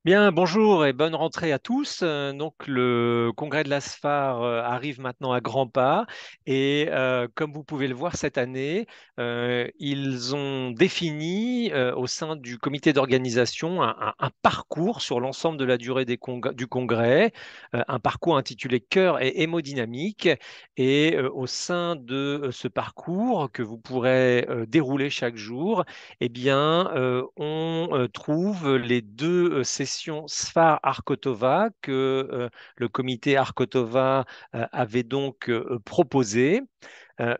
Bien, bonjour et bonne rentrée à tous. Donc, le congrès de l'ASFAR arrive maintenant à grands pas et comme vous pouvez le voir cette année, ils ont défini au sein du comité d'organisation un parcours sur l'ensemble de la durée du congrès, un parcours intitulé Cœur et hémodynamique. Et au sein de ce parcours que vous pourrez dérouler chaque jour, eh bien, on trouve les deux sessions Sfar Arkotova que le comité Arkotova avait donc proposé.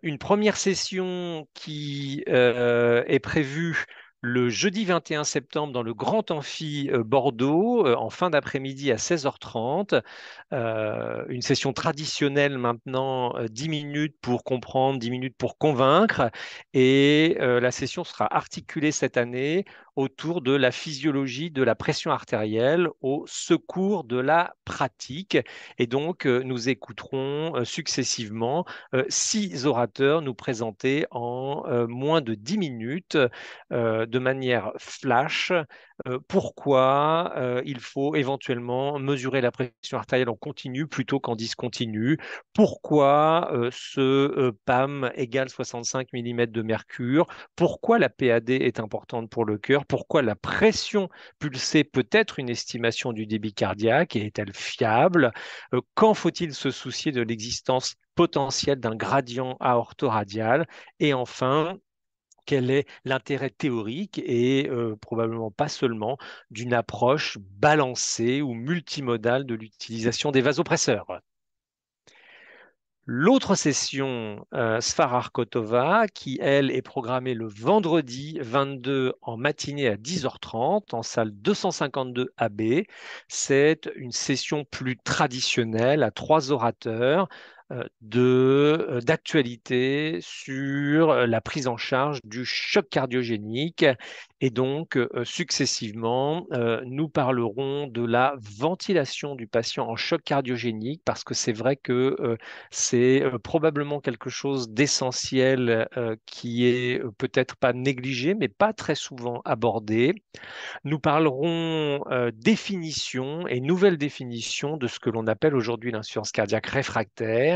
Une première session qui est prévue le jeudi 21 septembre dans le Grand Amphi Bordeaux, en fin d'après-midi à 16h30. Une session traditionnelle maintenant, 10 minutes pour comprendre, 10 minutes pour convaincre. Et la session sera articulée cette année autour de la physiologie de la pression artérielle au secours de la pratique. Et donc, nous écouterons successivement 6 orateurs nous présenter en moins de 10 minutes, de manière flash, pourquoi il faut éventuellement mesurer la pression artérielle en continu plutôt qu'en discontinu, pourquoi ce PAM égale 65 mm de mercure, pourquoi la PAD est importante pour le cœur, pourquoi la pression pulsée peut être une estimation du débit cardiaque et est-elle fiable, quand faut-il se soucier de l'existence potentielle d'un gradient aortoradial, et enfin, quel est l'intérêt théorique et probablement pas seulement d'une approche balancée ou multimodale de l'utilisation des vasopresseurs. L'autre session, Sfar Kotova, qui elle est programmée le vendredi 22 en matinée à 10h30 en salle 252 AB, c'est une session plus traditionnelle à 3 orateurs d'actualité sur la prise en charge du choc cardiogénique. Et donc, successivement, nous parlerons de la ventilation du patient en choc cardiogénique parce que c'est vrai que c'est probablement quelque chose d'essentiel qui est peut-être pas négligé, mais pas très souvent abordé. Nous parlerons définition et nouvelle définition de ce que l'on appelle aujourd'hui l'insuffisance cardiaque réfractaire.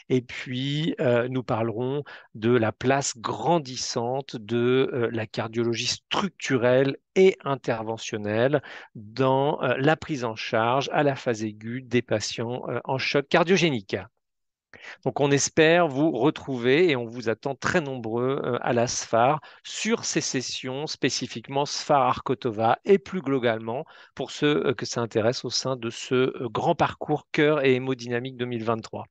Et puis, nous parlerons de la place grandissante de la cardiologie structurelle et interventionnelle dans la prise en charge à la phase aiguë des patients en choc cardiogénique. Donc, on espère vous retrouver et on vous attend très nombreux à la SFAR sur ces sessions, spécifiquement SFAR Arkotova et plus globalement pour ceux que ça intéresse au sein de ce grand parcours cœur et hémodynamique 2023.